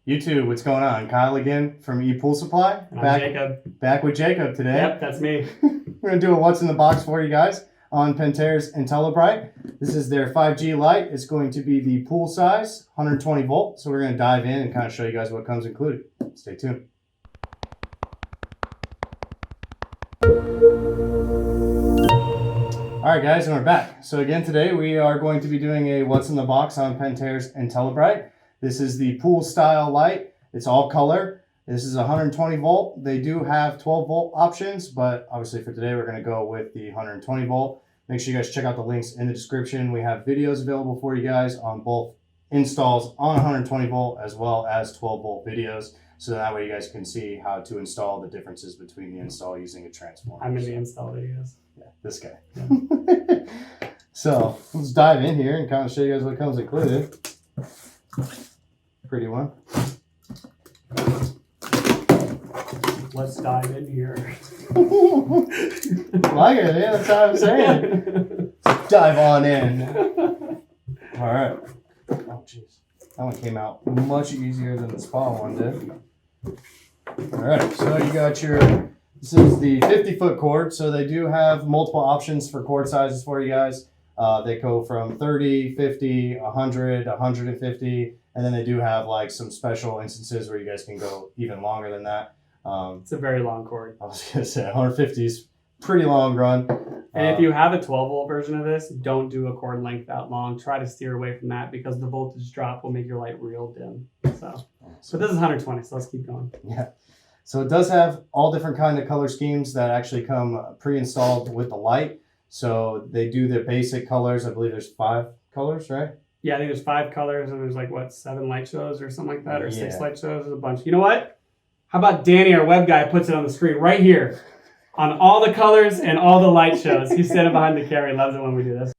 YouTube, what's going on? Kyle again from ePoolSupply. I'm Jacob. Back with Jacob today. Yep, that's me. We're going to do a what's in the box for you guys on Pentair's IntelliBrite. This is their 5G light. It's going to be the pool size, 120 volt. So we're going to dive in and kind of show you guys what comes included. Stay tuned. Alright guys, and we're back. So again today we are going to be doing a what's in the box on Pentair's IntelliBrite. This is the pool style light. It's all color. This is 120 volt. They do have 12 volt options, but obviously for today we're going to go with the 120 volt. Make sure you guys check out the links in the description. We have videos available for you guys on both installs on 120 volt as well as 12 volt videos. So that way you guys can see how to install the differences between the install using a transformer. I'm in the install videos. Yeah, this guy. Yeah. So let's dive in here and kind of show you guys what comes included. Pretty one. Let's dive in here. Like it, yeah, that's what I'm saying. Let's dive on in. All right. Oh, jeez. That one came out much easier than the spa one did. All right, so you got your, this is the 50-foot cord. So they do have multiple options for cord sizes for you guys. They go from 30, 50, 100, 150, and then they do have like some special instances where you guys can go even longer than that. It's a very long cord. I was going to say 150 is pretty long run. And if you have a 12 volt version of this, don't do a cord length that long. Try to steer away from that because the voltage drop will make your light real dim. So this is 120, so let's keep going. Yeah. So it does have all different kind of color schemes that actually come pre-installed with the light. So they do the basic colors. I believe there's 5 colors, right? Yeah, I think there's 5 colors and there's like, what, 7 light shows or something like that, or 6 light shows. There's a bunch. You know what? How about Danny, our web guy, puts it on the screen right here on all the colors and all the light shows. He's standing behind the camera. He loves it when we do this.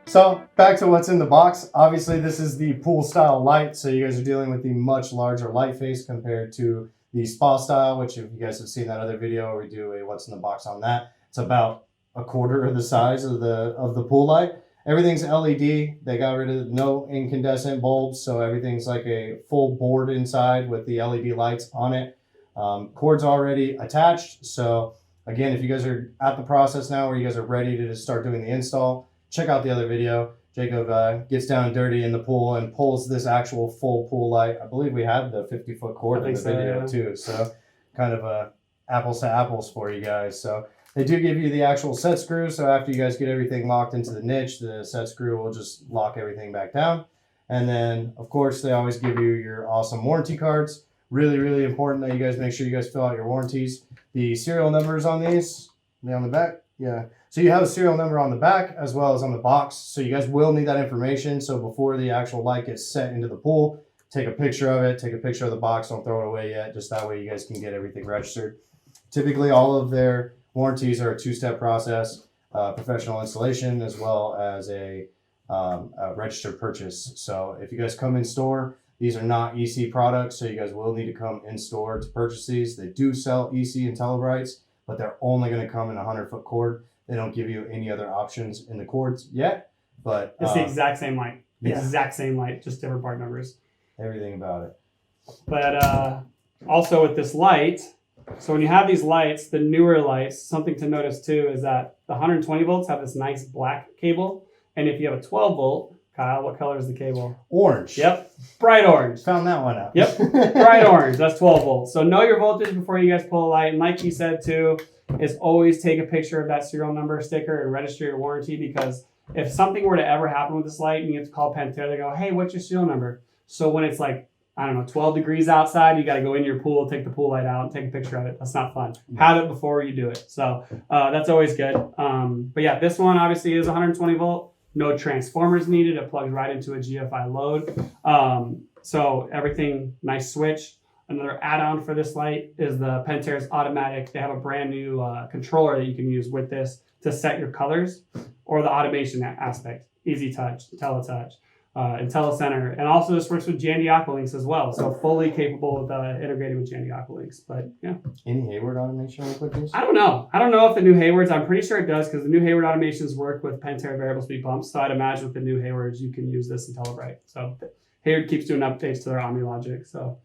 So back to what's in the box. Obviously, this is the pool style light. So you guys are dealing with the much larger light face compared to the spa style, which if you guys have seen that other video, we do a what's in the box on that. It's about a quarter of the size of the pool light. Everything's LED. They got rid of no incandescent bulbs, so everything's like a full board inside with the LED lights on it. Cord's already attached. So again, if you guys are at the process now where you guys are ready to start doing the install, check out the other video. Jacob gets down dirty in the pool and pulls this actual full pool light. I believe we have the 50-foot cord in the video too. So kind of apples to apples for you guys. So they do give you the actual set screw. So after you guys get everything locked into the niche, the set screw will just lock everything back down. And then of course they always give you your awesome warranty cards. Really, really important that you guys make sure you guys fill out your warranties. The serial numbers on these, are they on the back? Yeah. So you have a serial number on the back as well as on the box. So you guys will need that information. So before the actual light gets set into the pool, take a picture of it, take a picture of the box. Don't throw it away yet. Just that way you guys can get everything registered. Typically all of their warranties are a 2-step process, professional installation as well as a registered purchase. So if you guys come in store, these are not EC products. So you guys will need to come in store to purchase these. They do sell EC IntelliBrites, but they're only going to come in a 100-foot cord. They don't give you any other options in the cords yet, but it's the exact same light. The yeah. exact same light, just different part numbers. Everything about it. But also with this light, so when you have these lights, the newer lights, something to notice too is that the 120 volts have this nice black cable, and if you have a 12 volt, Kyle, what color is the cable? Orange. Yep, bright orange. Found that one out. Yep, bright orange. That's 12 volts. So know your voltage before you guys pull a light. And like he said too, is always take a picture of that serial number sticker and register your warranty, because if something were to ever happen with this light and you have to call Pentair, they go, hey, what's your serial number? So when it's like, I don't know, 12 degrees outside, you got to go in your pool, take the pool light out and take a picture of it. That's not fun. Have it before you do it. So that's always good. But yeah, this one obviously is 120 volt. No transformers needed. It plugs right into a GFI load. So everything, nice switch. Another add-on for this light is the Pentair's automatic. They have a brand new controller that you can use with this to set your colors or the automation aspect. Easy touch, teletouch. IntelliCenter, and also this works with Jandy Aqualinks as well. So fully capable with integrating with Jandy Aqualinks. But yeah. Any Hayward automation with these? I don't know. I don't know if the new Haywards, I'm pretty sure it does because the new Hayward automations work with Pentair variable speed pumps. So I'd imagine with the new Haywards, you can use this IntelliBrite. So Hayward keeps doing updates to their OmniLogic. So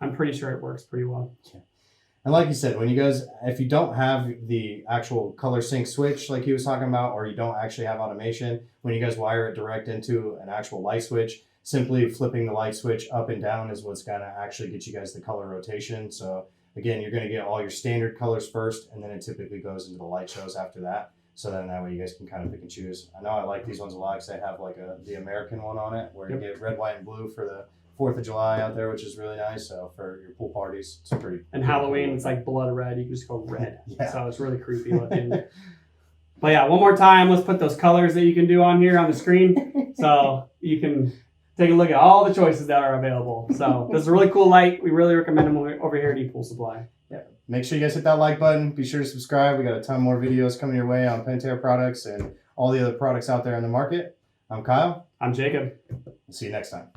I'm pretty sure it works pretty well. Yeah. And like you said, when you guys, if you don't have the actual color sync switch like he was talking about, or you don't actually have automation, when you guys wire it direct into an actual light switch, simply flipping the light switch up and down is what's going to actually get you guys the color rotation. So again, you're going to get all your standard colors first, and then it typically goes into the light shows after that. So then that way you guys can kind of pick and choose. I know I like these ones a lot because they have like the American one on it where you get red, white, and blue for the 4th of July out there, which is really nice. So for your pool parties, it's pretty. And Halloween, it's like blood red. You can just go red. Yeah. So it's really creepy looking. But yeah, one more time, let's put those colors that you can do on here on the screen. So you can take a look at all the choices that are available. So this is a really cool light. We really recommend them over here at ePoolSupply. Yeah. Make sure you guys hit that like button. Be sure to subscribe. We got a ton more videos coming your way on Pentair products and all the other products out there in the market. I'm Kyle. I'm Jacob. See you next time.